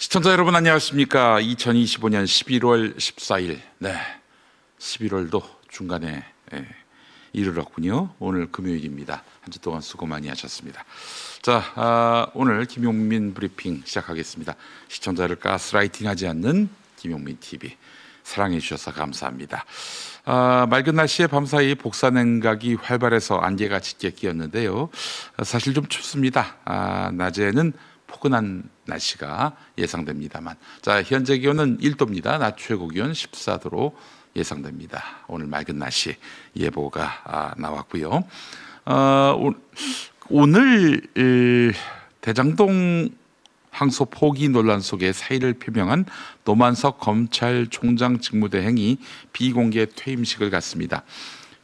시청자 여러분 안녕하십니까? 2025년 11월 14일, 11월도 중간에 이르렀군요. 오늘 금요일입니다. 한 주 동안 수고 많이 하셨습니다. 자, 오늘 김용민 브리핑 시작하겠습니다. 시청자를 가스라이팅하지 않는 김용민 TV 사랑해 주셔서 감사합니다. 맑은 날씨에 밤사이 복사 냉각이 활발해서 안개가 짙게 끼었는데요. 사실 좀 춥습니다. 낮에는 포근한 날씨가 예상됩니다만, 자, 현재 기온은 1도입니다. 낮 최고 기온 14도로 예상됩니다. 오늘 맑은 날씨 예보가 나왔고요. 오늘 대장동 항소 포기 논란 속에 사의를 표명한 노만석 검찰총장 직무대행이 비공개 퇴임식을 갖습니다.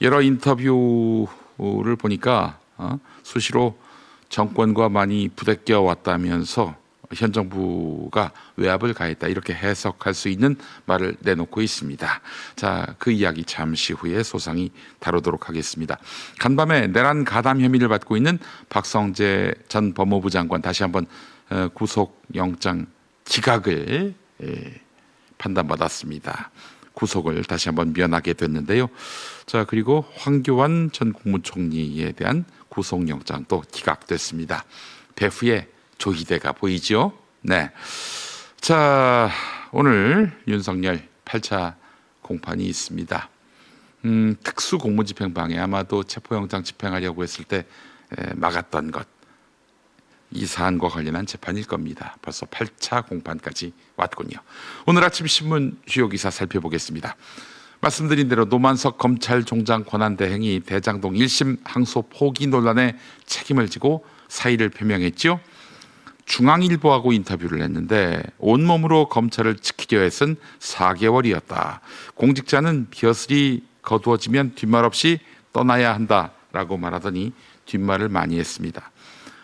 여러 인터뷰를 보니까 수시로 정권과 많이 부대껴 왔다면서 현 정부가 외압을 가했다, 이렇게 해석할 수 있는 말을 내놓고 있습니다. 자, 그 이야기 잠시 후에 소상히 다루도록 하겠습니다. 간밤에 내란 가담 혐의를 받고 있는 박성재 전 법무부 장관 다시 한번 구속영장 기각을 판단받았습니다. 구속을 다시 한번 면하게 됐는데요. 자, 그리고 황교안 전 국무총리에 대한 구속영장도 기각됐습니다. 배후에 조희대가 보이죠? 네. 자, 오늘 윤석열 8차 공판이 있습니다. 특수 공무집행방해, 아마도 체포영장 집행하려고 했을 때 막았던 것, 이 사안과 관련한 재판일 겁니다. 벌써 8차 공판까지 왔군요. 오늘 아침 신문 주요 기사 살펴보겠습니다. 말씀드린 대로 노만석 검찰총장 권한대행이 대장동 1심 항소 포기 논란에 책임을 지고 사의를 표명했지요. 중앙일보하고 인터뷰를 했는데 온몸으로 검찰을 지키려 했은 4개월이었다. 공직자는 벼슬이 거두어지면 뒷말 없이 떠나야 한다라고 말하더니 뒷말을 많이 했습니다.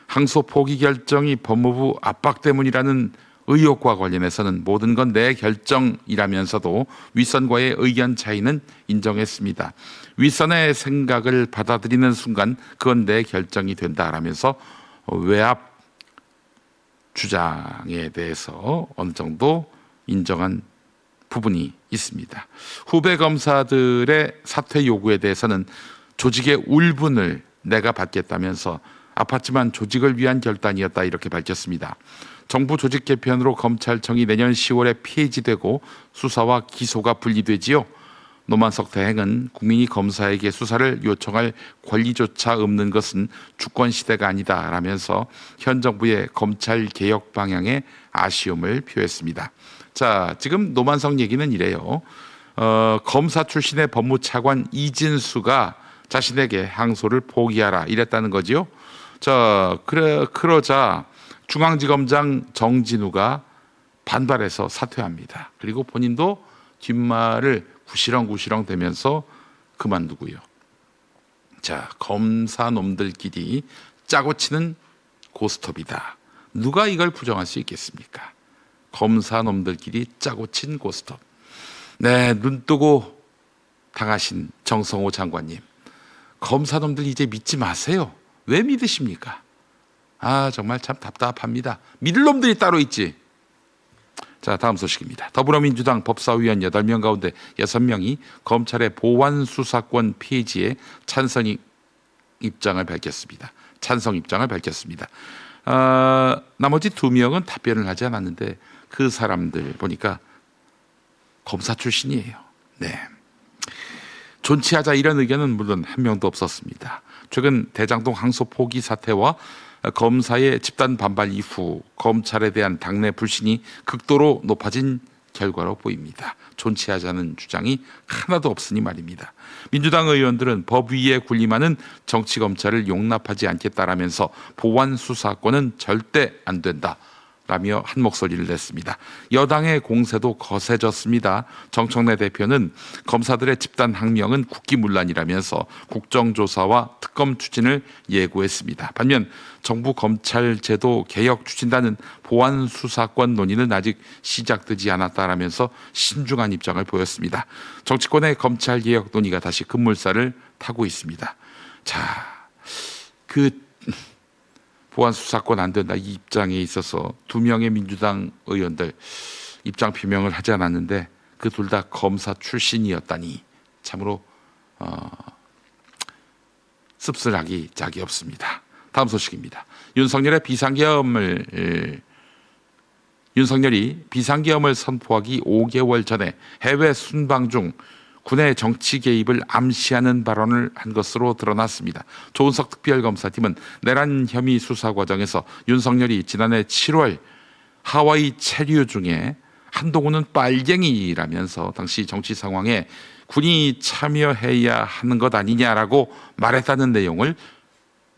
항소 포기 결정이 법무부 압박 때문이라는 의혹과 관련해서는 모든 건 내 결정이라면서도 윗선과의 의견 차이는 인정했습니다. 윗선의 생각을 받아들이는 순간 그건 내 결정이 된다라면서 외압 주장에 대해서 어느 정도 인정한 부분이 있습니다. 후배 검사들의 사퇴 요구에 대해서는 조직의 울분을 내가 받겠다면서 아팠지만 조직을 위한 결단이었다, 이렇게 밝혔습니다. 정부 조직 개편으로 검찰청이 내년 10월에 폐지되고 수사와 기소가 분리되지요. 노만석 대행은 국민이 검사에게 수사를 요청할 권리조차 없는 것은 주권 시대가 아니다 라면서 현 정부의 검찰 개혁 방향에 아쉬움을 표했습니다. 자, 지금 노만석 얘기는 이래요. 검사 출신의 법무차관 이진수가 자신에게 항소를 포기하라 이랬다는 거지요. 자, 그러자 중앙지검장 정진우가 반발해서 사퇴합니다. 그리고 본인도 뒷말을 구시렁구시렁 대면서 그만두고요. 자, 검사 놈들끼리 짜고 치는 고스톱이다. 누가 이걸 부정할 수 있겠습니까? 검사 놈들끼리 짜고 친 고스톱. 네, 눈 뜨고 당하신 정성호 장관님, 검사 놈들 이제 믿지 마세요. 왜 믿으십니까? 정말 참 답답합니다. 믿을 놈들이 따로 있지. 자, 다음 소식입니다. 더불어민주당 법사위원 8명 가운데 6명이 검찰의 보완수사권 폐지에 찬성 입장을 밝혔습니다. 나머지 2명은 답변을 하지 않았는데 그 사람들 보니까 검사 출신이에요. 네. 존치하자 이런 의견은 물론 한 명도 없었습니다. 최근 대장동 항소 포기 사태와 검사의 집단 반발 이후 검찰에 대한 당내 불신이 극도로 높아진 결과로 보입니다. 존치하자는 주장이 하나도 없으니 말입니다. 민주당 의원들은 법 위에 군림하는 정치검찰을 용납하지 않겠다라면서 보완 수사권은 절대 안 된다 라며 한 목소리를 냈습니다. 여당의 공세도 거세졌습니다. 정청래 대표는 검사들의 집단 항명은 국기문란이라면서 국정조사와 특검 추진을 예고했습니다. 반면 정부 검찰제도 개혁 추진단은 보완 수사권 논의는 아직 시작되지 않았다라면서 신중한 입장을 보였습니다. 정치권의 검찰 개혁 논의가 다시 급물살을 타고 있습니다. 자, 보안 수사권 안 된다 이 입장에 있어서 2명의 민주당 의원들 입장 표명을 하지 않았는데 그 둘 다 검사 출신이었다니 참으로 씁쓸하기 짝이 없습니다. 다음 소식입니다. 윤석열이 비상계엄을 선포하기 5개월 전에 해외 순방 중 군의 정치 개입을 암시하는 발언을 한 것으로 드러났습니다. 조은석 특별검사팀은 내란 혐의 수사 과정에서 윤석열이 지난해 7월 하와이 체류 중에 한동훈은 빨갱이라면서 당시 정치 상황에 군이 참여해야 하는 것 아니냐라고 말했다는 내용을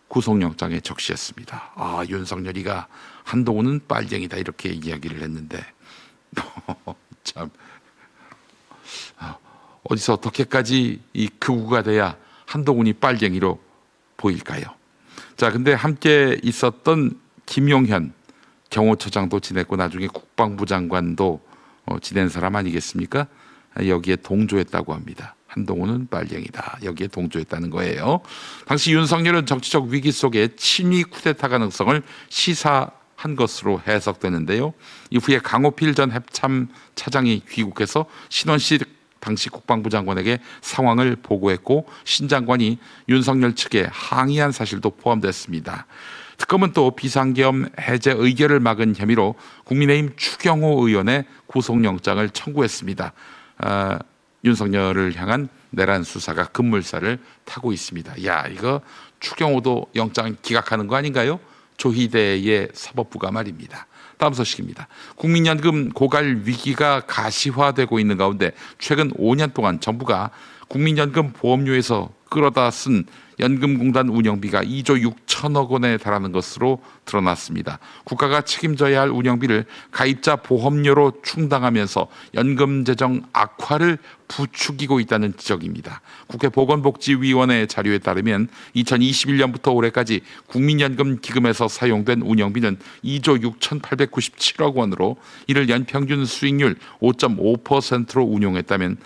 구속영장에 적시했습니다. 윤석열이가 한동훈은 빨갱이다 이렇게 이야기를 했는데 참 어디서 어떻게까지 이 극우가 돼야 한동훈이 빨갱이로 보일까요? 자, 근데 함께 있었던 김용현 경호처장도 지냈고 나중에 국방부 장관도 지낸 사람 아니겠습니까? 여기에 동조했다고 합니다. 한동훈은 빨갱이다. 여기에 동조했다는 거예요. 당시 윤석열은 정치적 위기 속에 친위 쿠데타 가능성을 시사한 것으로 해석되는데요. 이후에 강호필 전 합참 차장이 귀국해서 신원식 당시 국방부 장관에게 상황을 보고했고 신 장관이 윤석열 측에 항의한 사실도 포함됐습니다. 특검은 또 비상계엄 해제 의결을 막은 혐의로 국민의힘 추경호 의원의 구속영장을 청구했습니다. 윤석열을 향한 내란 수사가 급물살을 타고 있습니다. 야, 이거 추경호도 영장 기각하는 거 아닌가요? 조희대의 사법부가 말입니다. 다음 소식입니다. 국민연금 고갈 위기가 가시화되고 있는 가운데 최근 5년 동안 정부가 국민연금 보험료에서 끌어다 쓴 연금공단 운영비가 2조 6천억 원에 달하는 것으로 드러났습니다. 국가가 책임져야 할 운영비를 가입자 보험료로 충당하면서 연금 재정 악화를 부추기고 있다는 지적입니다. 국회 보건복지위원회 자료에 따르면 2021년부터 올해까지 국민연금 기금에서 사용된 운영비는 2조 6,897억 원으로 이를 연평균 수익률 5.5%로 운용했다면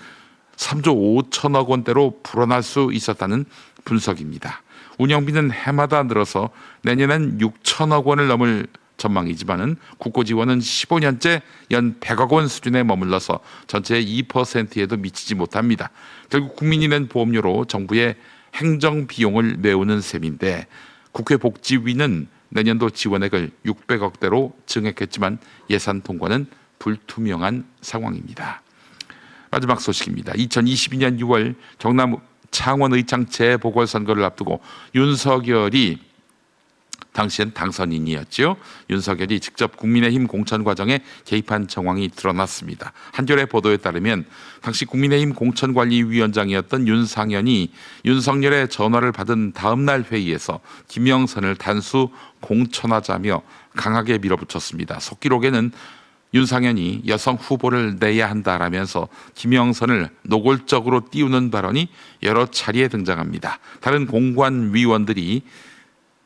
3조 5천억 원대로 불어날 수 있었다는 분석입니다. 운영비는 해마다 늘어서 내년엔 6천억 원을 넘을 전망이지만은 국고 지원은 15년째 연 100억 원 수준에 머물러서 전체의 2%에도 미치지 못합니다. 결국 국민이 낸 보험료로 정부의 행정 비용을 메우는 셈인데 국회 복지위는 내년도 지원액을 600억대로 증액했지만 예산 통과는 불투명한 상황입니다. 마지막 소식입니다. 2022년 6월 경남 창원의창 재보궐선거를 앞두고 윤석열이 당시엔 당선인이었죠. 윤석열이 직접 국민의힘 공천 과정에 개입한 정황이 드러났습니다. 한겨레 보도에 따르면 당시 국민의힘 공천관리위원장이었던 윤상현이 윤석열의 전화를 받은 다음 날 회의에서 김영선을 단수 공천하자며 강하게 밀어붙였습니다. 속기록에는 윤상현이 여성 후보를 내야 한다라면서 김영선을 노골적으로 띄우는 발언이 여러 차례에 등장합니다. 다른 공관위원들이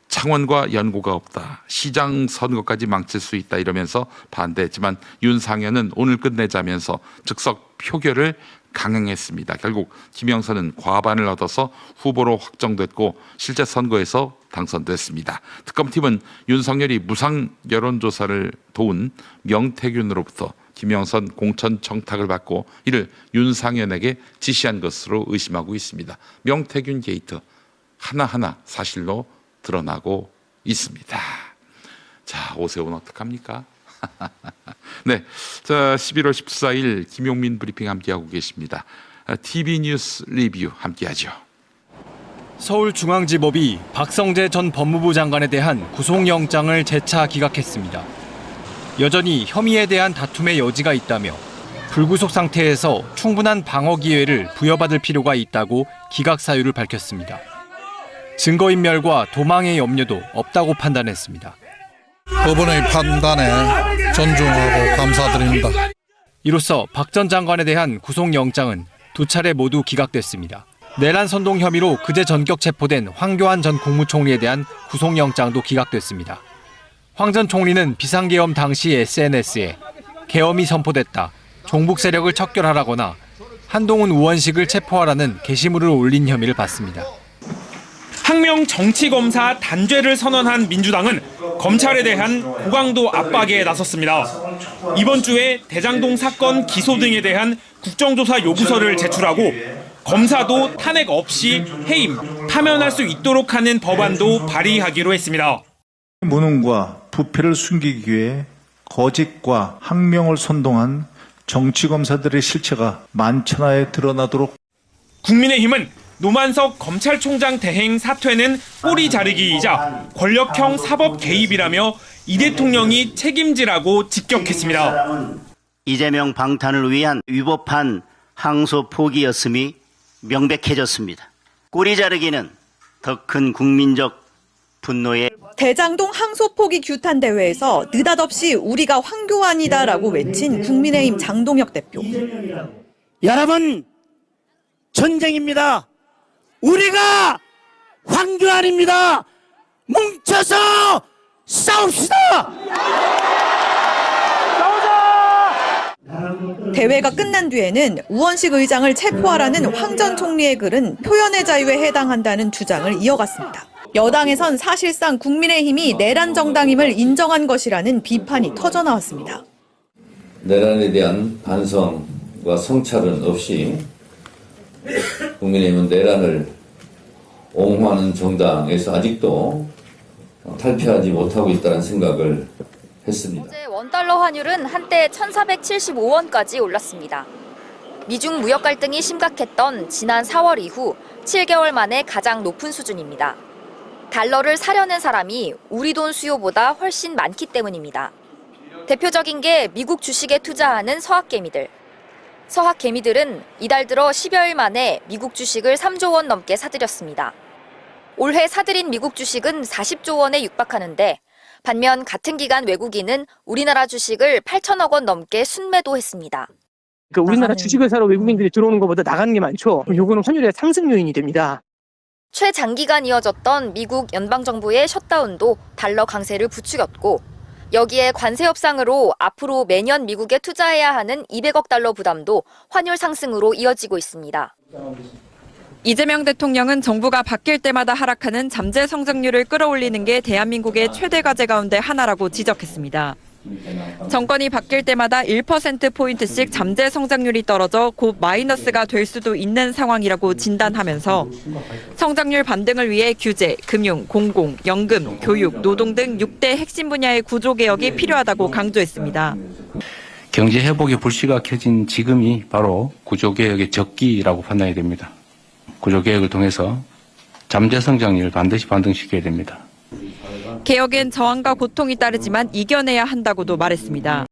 창원과 연고가 없다. 시장 선거까지 망칠 수 있다 이러면서 반대했지만 윤상현은 오늘 끝내자면서 즉석 표결을 강행했습니다. 결국 김영선은 과반을 얻어서 후보로 확정됐고 실제 선거에서 당선됐습니다. 특검팀은 윤석열이 무상 여론조사를 도운 명태균으로부터 김영선 공천 청탁을 받고 이를 윤상현에게 지시한 것으로 의심하고 있습니다. 명태균 게이트 하나하나 사실로 드러나고 있습니다. 자, 오세훈 어떡합니까? 네, 자 11월 14일 김용민 브리핑 함께하고 계십니다. TV 뉴스 리뷰 함께하죠. 서울중앙지법이 박성재 전 법무부 장관에 대한 구속영장을 재차 기각했습니다. 여전히 혐의에 대한 다툼의 여지가 있다며 불구속 상태에서 충분한 방어 기회를 부여받을 필요가 있다고 기각 사유를 밝혔습니다. 증거인멸과 도망의 염려도 없다고 판단했습니다. 법원의 판단에 존중하고 감사드립니다. 이로써 박 전 장관에 대한 구속영장은 두 차례 모두 기각됐습니다. 내란 선동 혐의로 그제 전격 체포된 황교안 전 국무총리에 대한 구속영장도 기각됐습니다. 황 전 총리는 비상계엄 당시 SNS에 계엄이 선포됐다, 종북 세력을 척결하라거나 한동훈 우원식을 체포하라는 게시물을 올린 혐의를 받습니다. 항명 정치검사 단죄를 선언한 민주당은 검찰에 대한 고강도 압박에 나섰습니다. 이번 주에 대장동 사건 기소 등에 대한 국정조사 요구서를 제출하고 검사도 탄핵 없이 해임, 파면할 수 있도록 하는 법안도 발의하기로 했습니다. 무능과 부패를 숨기기 위해 거짓과 항명을 선동한 정치검사들의 실체가 만천하에 드러나도록 국민의힘은 노만석 검찰총장 대행 사퇴는 꼬리 자르기이자 권력형 사법 개입이라며 이 대통령이 책임지라고 직격했습니다. 이재명 방탄을 위한 위법한 항소 포기였음이 명백해졌습니다. 꼬리 자르기는 더 큰 국민적 분노에 대장동 항소 포기 규탄 대회에서 느닷없이 우리가 황교안이다라고 외친 국민의힘 장동혁 대표. 여러분, 전쟁입니다. 우리가 황교안입니다. 뭉쳐서 싸웁시다. 대회가 끝난 뒤에는 우원식 의장을 체포하라는 황 전 총리의 글은 표현의 자유에 해당한다는 주장을 이어갔습니다. 여당에선 사실상 국민의힘이 내란 정당임을 인정한 것이라는 비판이 터져나왔습니다. 내란에 대한 반성과 성찰은 없이 국민의힘은 내란을 옹호하는 정당에서 아직도 탈피하지 못하고 있다는 생각을 했습니다. 어제 원달러 환율은 한때 1,475원까지 올랐습니다. 미중 무역 갈등이 심각했던 지난 4월 이후 7개월 만에 가장 높은 수준입니다. 달러를 사려는 사람이 우리 돈 수요보다 훨씬 많기 때문입니다. 대표적인 게 미국 주식에 투자하는 서학개미들. 서학개미들은 이달 들어 10여일 만에 미국 주식을 3조 원 넘게 사들였습니다. 올해 사들인 미국 주식은 40조 원에 육박하는데 반면 같은 기간 외국인은 우리나라 주식을 8천억 원 넘게 순매도했습니다. 우리나라 주식을 사러 외국인들이 들어오는 것보다 나가는 게 많죠. 요거는 환율의 상승 요인이 됩니다. 최장기간 이어졌던 미국 연방정부의 셧다운도 달러 강세를 부추겼고 여기에 관세 협상으로 앞으로 매년 미국에 투자해야 하는 200억 달러 부담도 환율 상승으로 이어지고 있습니다. 이재명 대통령은 정부가 바뀔 때마다 하락하는 잠재 성장률을 끌어올리는 게 대한민국의 최대 과제 가운데 하나라고 지적했습니다. 정권이 바뀔 때마다 1%포인트씩 잠재 성장률이 떨어져 곧 마이너스가 될 수도 있는 상황이라고 진단하면서 성장률 반등을 위해 규제, 금융, 공공, 연금, 교육, 노동 등 6대 핵심 분야의 구조개혁이 필요하다고 강조했습니다. 경제 회복이 불시각해진 지금이 바로 구조개혁의 적기라고 판단이 됩니다. 구조개혁을 통해서 잠재 성장률을 반드시 반등시켜야 됩니다. 개혁엔 저항과 고통이 따르지만 이겨내야 한다고도 말했습니다.